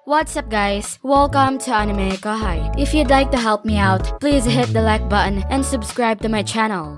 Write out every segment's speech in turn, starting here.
What's up guys? Welcome to AnimeKouhai. If you'd like to help me out, please hit the like button and subscribe to my channel.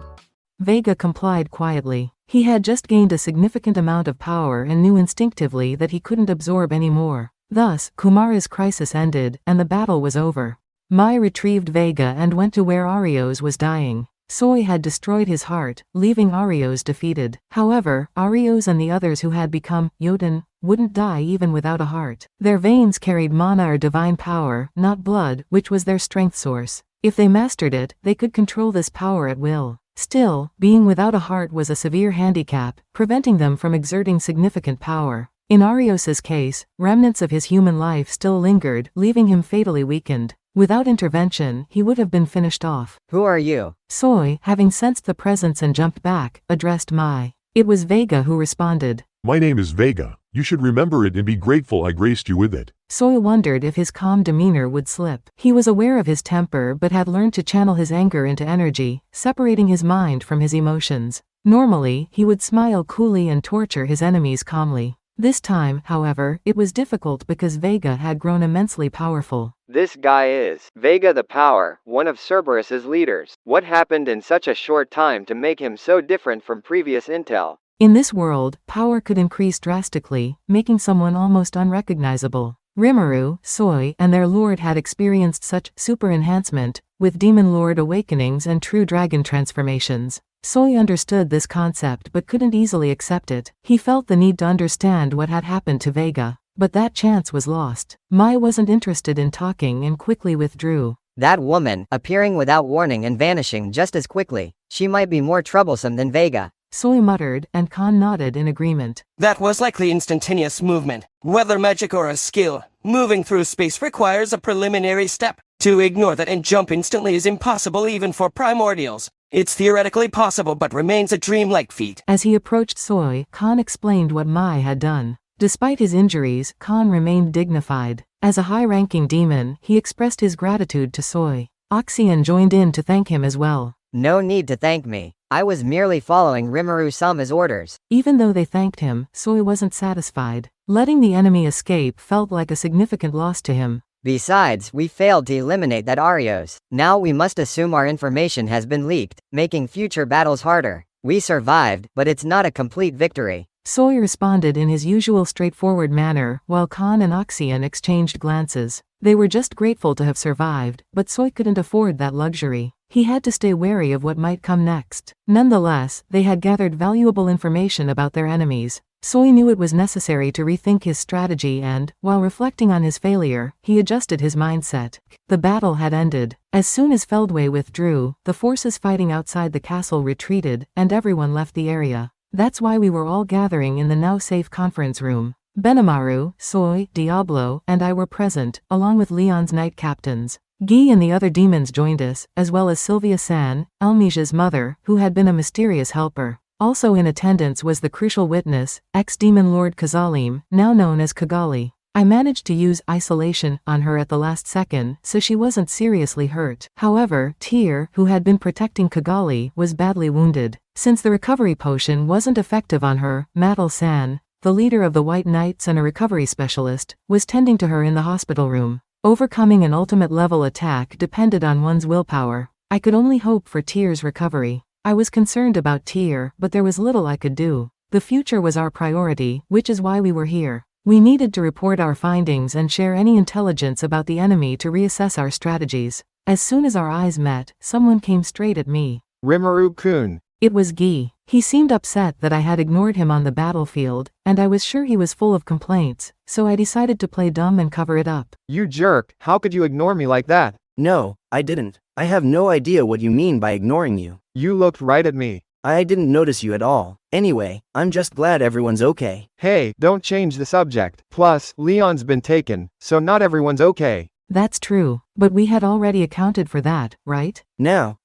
Vega complied quietly. He had just gained a significant amount of power and knew instinctively that he couldn't absorb any more. Thus, Kumara's crisis ended, and the battle was over. Mai retrieved Vega and went to where Arios was dying. Soi had destroyed his heart, leaving Arios defeated. However, Arios and the others who had become Yoden wouldn't die even without a heart. Their veins carried mana or divine power, not blood, which was their strength source. If they mastered it, they could control this power at will. Still, being without a heart was a severe handicap, preventing them from exerting significant power. In Arios's case, remnants of his human life still lingered, leaving him fatally weakened. Without intervention, he would have been finished off. Who are you? Soi, having sensed the presence and jumped back, addressed Mai. It was Vega who responded. My name is Vega. You should remember it and be grateful I graced you with it. Soi wondered if his calm demeanor would slip. He was aware of his temper but had learned to channel his anger into energy, separating his mind from his emotions. Normally, he would smile coolly and torture his enemies calmly. This time, however, it was difficult because Vega had grown immensely powerful. This guy is Vega the Power, one of Cerberus's leaders. What happened in such a short time to make him so different from previous intel? In this world, power could increase drastically, making someone almost unrecognizable. Rimuru, Soi, and their lord had experienced such super enhancement, with Demon Lord awakenings and true dragon transformations. Soi understood this concept but couldn't easily accept it. He felt the need to understand what had happened to Vega. But that chance was lost. Mai wasn't interested in talking and quickly withdrew. That woman, appearing without warning and vanishing just as quickly. She might be more troublesome than Vega. Soi muttered, and Khan nodded in agreement. That was likely instantaneous movement. Whether magic or a skill, moving through space requires a preliminary step. To ignore that and jump instantly is impossible even for primordials. It's theoretically possible but remains a dreamlike feat. As he approached Soi, Khan explained what Mai had done. Despite his injuries, Khan remained dignified. As a high-ranking demon, he expressed his gratitude to Soi. Oxian joined in to thank him as well. No need to thank me. I was merely following Rimuru-sama's orders. Even though they thanked him, Soi wasn't satisfied. Letting the enemy escape felt like a significant loss to him. Besides, we failed to eliminate that Arios. Now we must assume our information has been leaked, making future battles harder. We survived, but it's not a complete victory. Soi responded in his usual straightforward manner, while Khan and Oxian exchanged glances. They were just grateful to have survived, but Soi couldn't afford that luxury. He had to stay wary of what might come next. Nonetheless, they had gathered valuable information about their enemies. Soi knew it was necessary to rethink his strategy and, while reflecting on his failure, he adjusted his mindset. The battle had ended. As soon as Feldway withdrew, the forces fighting outside the castle retreated, and everyone left the area. That's why we were all gathering in the now-safe conference room. Benimaru, Soi, Diablo, and I were present, along with Leon's knight captains. Guy and the other demons joined us, as well as Sylvia-san, Almesia's mother, who had been a mysterious helper. Also in attendance was the crucial witness, ex-demon lord Kazalim, now known as Kigali. I managed to use isolation on her at the last second, so she wasn't seriously hurt. However, Tyr, who had been protecting Kigali, was badly wounded. Since the recovery potion wasn't effective on her, Matal-san, the leader of the White Knights and a recovery specialist, was tending to her in the hospital room. Overcoming an ultimate level attack depended on one's willpower. I could only hope for Tyr's recovery. I was concerned about Tyr, but there was little I could do. The future was our priority, which is why we were here. We needed to report our findings and share any intelligence about the enemy to reassess our strategies. As soon as our eyes met, someone came straight at me. Rimuru-kun. It was Guy. He seemed upset that I had ignored him on the battlefield, and I was sure he was full of complaints, so I decided to play dumb and cover it up. You jerk, how could you ignore me like that? No, I didn't. I have no idea what you mean by ignoring you. You looked right at me. I didn't notice you at all. Anyway, I'm just glad everyone's okay. Hey, don't change the subject. Plus, Leon's been taken, so not everyone's okay. That's true, but we had already accounted for that, right? Now,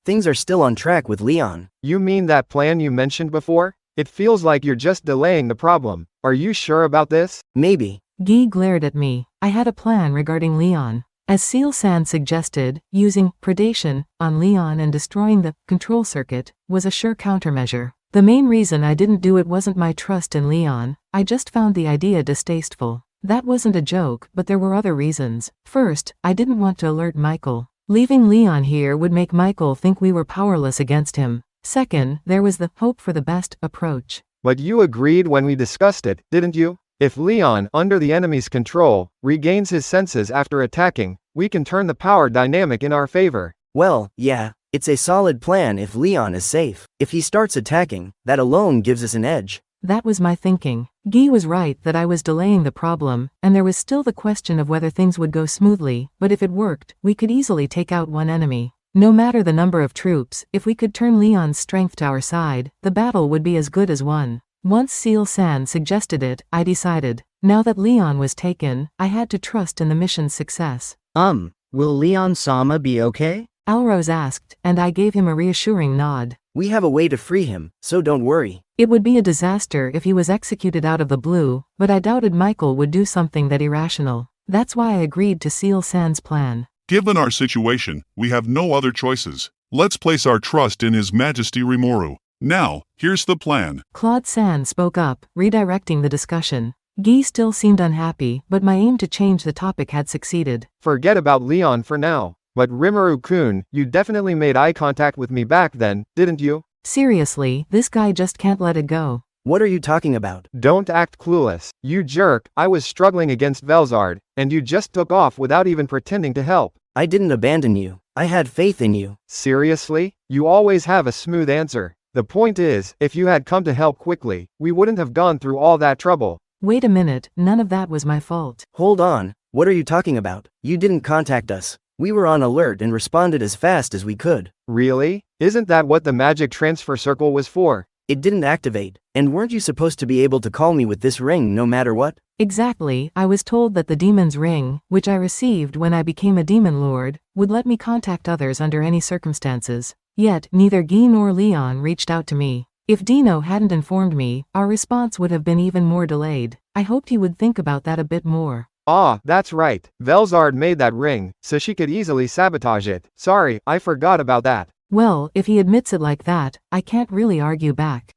things are still on track with Leon. You mean that plan you mentioned before? It feels like you're just delaying the problem. Are you sure about this? Maybe. Guy glared at me. I had a plan regarding Leon. As Seal-san suggested, using predation on Leon and destroying the control circuit was a sure countermeasure. The main reason I didn't do it wasn't my trust in Leon, I just found the idea distasteful. That wasn't a joke, but there were other reasons. First, I didn't want to alert Michael. Leaving Leon here would make Michael think we were powerless against him. Second, there was the hope for the best approach. But you agreed when we discussed it, didn't you? If Leon, under the enemy's control, regains his senses after attacking, we can turn the power dynamic in our favor. Well, yeah, it's a solid plan if Leon is safe. If he starts attacking, that alone gives us an edge. That was my thinking. Guy was right that I was delaying the problem, and there was still the question of whether things would go smoothly, but if it worked, we could easily take out one enemy. No matter the number of troops, if we could turn Leon's strength to our side, the battle would be as good as won. Once Seal-san suggested it, I decided. Now that Leon was taken, I had to trust in the mission's success. Will Leon-sama be okay? Alrose asked, and I gave him a reassuring nod. We have a way to free him, so don't worry. It would be a disaster if he was executed out of the blue, but I doubted Michael would do something that irrational. That's why I agreed to Seal-san's plan. Given our situation, we have no other choices. Let's place our trust in His Majesty Rimuru. Now, here's the plan. Claude-san spoke up, redirecting the discussion. Guy still seemed unhappy, but my aim to change the topic had succeeded. Forget about Leon for now. But Rimuru-kun, you definitely made eye contact with me back then, didn't you? Seriously, this guy just can't let it go. What are you talking about? Don't act clueless, you jerk. I was struggling against Velzard, and you just took off without even pretending to help. I didn't abandon you. I had faith in you. Seriously? You always have a smooth answer. The point is, if you had come to help quickly, we wouldn't have gone through all that trouble. Wait a minute, none of that was my fault. Hold on, what are you talking about? You didn't contact us. We were on alert and responded as fast as we could. Really? Isn't that what the magic transfer circle was for? It didn't activate, and weren't you supposed to be able to call me with this ring no matter what? Exactly, I was told that the demon's ring, which I received when I became a demon lord, would let me contact others under any circumstances. Yet, neither Guy nor Leon reached out to me. If Dino hadn't informed me, our response would have been even more delayed. I hoped he would think about that a bit more. Ah, that's right. Velzard made that ring, so she could easily sabotage it. Sorry, I forgot about that. Well, if he admits it like that, I can't really argue back.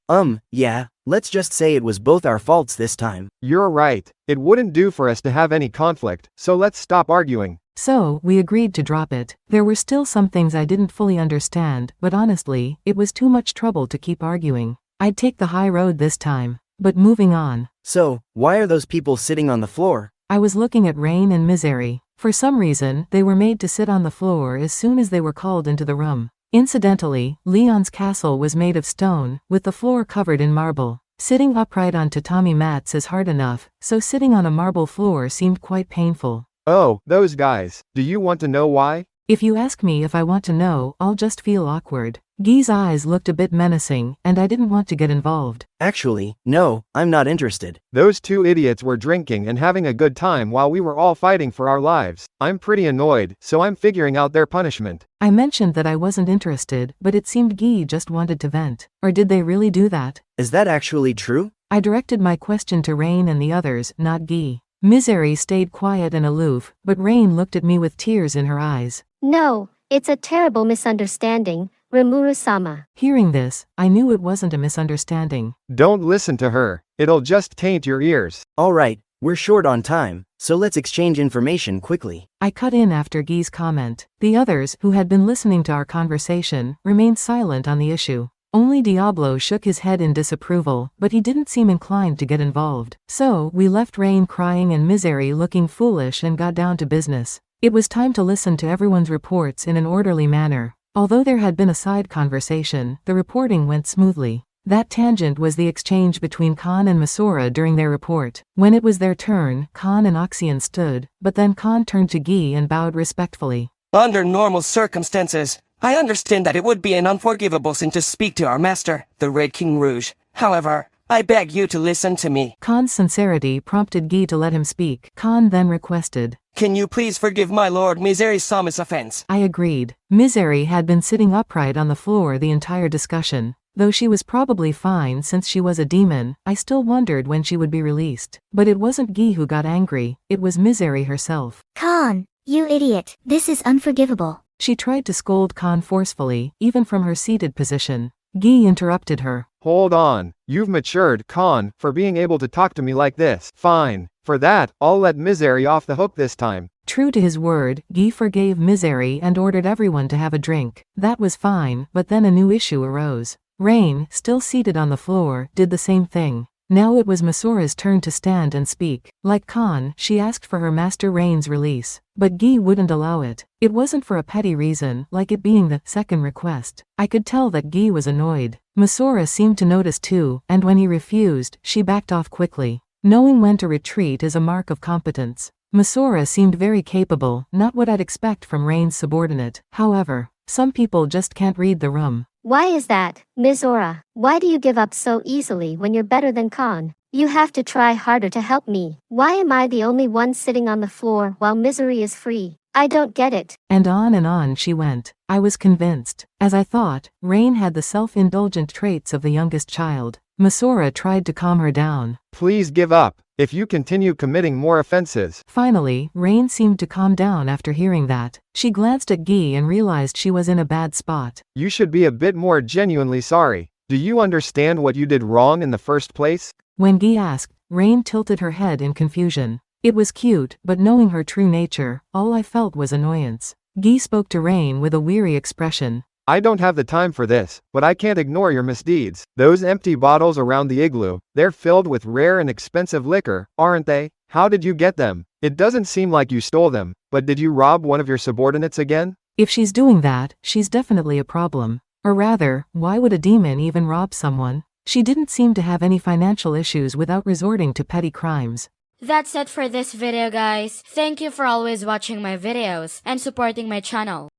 Yeah, let's just say it was both our faults this time. You're right. It wouldn't do for us to have any conflict, so let's stop arguing. So, we agreed to drop it. There were still some things I didn't fully understand, but honestly, it was too much trouble to keep arguing. I'd take the high road this time. But moving on. So, why are those people sitting on the floor? I was looking at Rain and Misery. For some reason, they were made to sit on the floor as soon as they were called into the room. Incidentally, Leon's castle was made of stone, with the floor covered in marble. Sitting upright on tatami mats is hard enough, so sitting on a marble floor seemed quite painful. Oh, those guys. Do you want to know why? If you ask me if I want to know, I'll just feel awkward. Guy's eyes looked a bit menacing, and I didn't want to get involved. Actually, no, I'm not interested. Those two idiots were drinking and having a good time while we were all fighting for our lives. I'm pretty annoyed, so I'm figuring out their punishment. I mentioned that I wasn't interested, but it seemed Guy just wanted to vent. Or did they really do that? Is that actually true? I directed my question to Rain and the others, not Guy. Misery stayed quiet and aloof, but Rain looked at me with tears in her eyes. No, it's a terrible misunderstanding, Rimuru-sama. Hearing this, I knew it wasn't a misunderstanding. Don't listen to her. It'll just taint your ears. Alright, we're short on time, so let's exchange information quickly. I cut in after Guy's comment. The others, who had been listening to our conversation, remained silent on the issue. Only Diablo shook his head in disapproval, but he didn't seem inclined to get involved. So, we left Rain crying and Misery looking foolish and got down to business. It was time to listen to everyone's reports in an orderly manner. Although there had been a side conversation, the reporting went smoothly. That tangent was the exchange between Khan and Masura during their report. When it was their turn, Khan and Oxian stood, but then Khan turned to Guy and bowed respectfully. Under normal circumstances, I understand that it would be an unforgivable sin to speak to our master, the Red King Rouge. However, I beg you to listen to me. Khan's sincerity prompted Guy to let him speak. Khan then requested, "Can you please forgive my lord Misery-sama's offense?" I agreed. Misery had been sitting upright on the floor the entire discussion. Though she was probably fine since she was a demon, I still wondered when she would be released. But it wasn't Guy who got angry, it was Misery herself. Khan, you idiot, this is unforgivable. She tried to scold Khan forcefully, even from her seated position. Guy interrupted her. Hold on. You've matured, Khan, for being able to talk to me like this. Fine. For that, I'll let Misery off the hook this time. True to his word, Guy forgave Misery and ordered everyone to have a drink. That was fine, but then a new issue arose. Rain, still seated on the floor, did the same thing. Now it was Masura's turn to stand and speak. Like Khan, she asked for her master Rain's release. But Guy wouldn't allow it. It wasn't for a petty reason, like it being the second request. I could tell that Guy was annoyed. Masura seemed to notice too, and when he refused, she backed off quickly. Knowing when to retreat is a mark of competence. Masura seemed very capable, not what I'd expect from Rain's subordinate. However, some people just can't read the room. Why is that, Misora? Why do you give up so easily when you're better than Khan? You have to try harder to help me. Why am I the only one sitting on the floor while Misery is free? I don't get it. And on she went. I was convinced. As I thought, Rain had the self-indulgent traits of the youngest child. Masura tried to calm her down. Please give up. If you continue committing more offenses. Finally, Rain seemed to calm down after hearing that. She glanced at Guy and realized she was in a bad spot. You should be a bit more genuinely sorry. Do you understand what you did wrong in the first place? When Guy asked, Rain tilted her head in confusion. It was cute, but knowing her true nature, all I felt was annoyance. Guy spoke to Rain with a weary expression. I don't have the time for this, but I can't ignore your misdeeds. Those empty bottles around the igloo, they're filled with rare and expensive liquor, aren't they? How did you get them? It doesn't seem like you stole them, but did you rob one of your subordinates again? If she's doing that, she's definitely a problem. Or rather, why would a demon even rob someone? She didn't seem to have any financial issues without resorting to petty crimes. That's it for this video, guys. Thank you for always watching my videos and supporting my channel.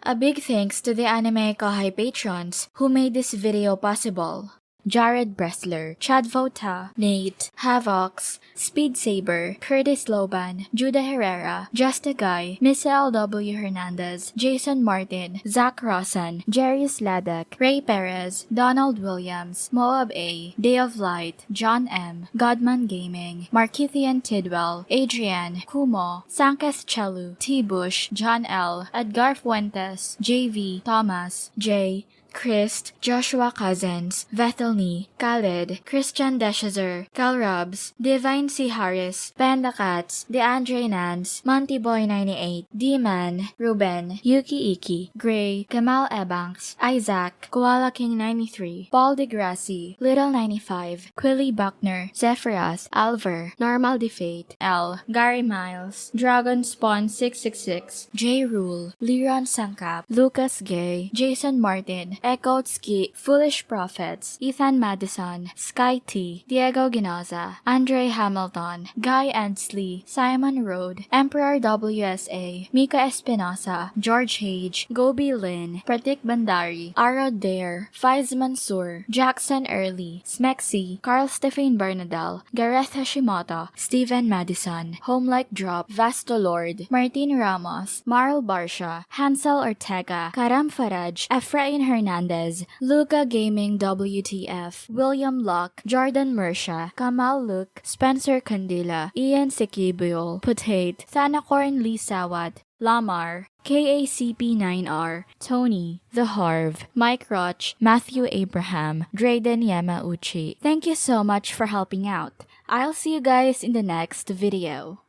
A big thanks to the AnimeKouhai patrons who made this video possible. Jared Bressler, Chad Vota, Nate, Havox, Speed Saber, Curtis Loban, Judah Herrera, Just a Guy, Miss L.W. Hernandez, Jason Martin, Zach Rossan, Jerry Sladek, Ray Perez, Donald Williams, Moab A, Day of Light, John M, Godman Gaming, Markithian Tidwell, Adrian, Kumo, Sanketh Chelu, T. Bush, John L, Edgar Fuentes, JV, Thomas, J, Christ, Joshua Cousins, Vethelny, Khaled, Christian Deshazer, Cal Robs, Divine C. Harris, Panda Cats, DeAndre Nance, Monty Boy 98, D-Man, Ruben, Yuki Iki, Gray, Kamal Ebanks, Isaac, Koala King 93, Paul DeGrassi, Little 95, Quilly Buckner, Zephyrus, Alver, Normal Defate, L, Gary Miles, Dragon Spawn 666, J. Rule, Liron Sangkap, Lucas Gay, Jason Martin, Ekotski, Foolish Prophets, Ethan Madison, Sky T, Diego Ginoza, Andre Hamilton, Guy Endsley, Simon Road, Emperor WSA, Mika Espinosa, George Hage, Gobi Lin, Pratik Bandari, Arod Dare, Faiz Mansour, Jackson Early, Smexy, Carl Stephen Bernadal, Gareth Hashimoto, Steven Madison, Homelike Drop, Vasto Lord, Martin Ramos, Marl Barsha, Hansel Ortega, Karam Faraj, Efrain Hernandez, Luca Gaming WTF, William Locke, Jordan Mersha, Kamal Luke, Spencer Candila, Ian Sekibuyol, Putate, Thanakorn Lee Sawat, Lamar, KACP9R, Tony, The Harv, Mike Roch, Matthew Abraham, Drayden Yamauchi. Thank you so much for helping out. I'll see you guys in the next video.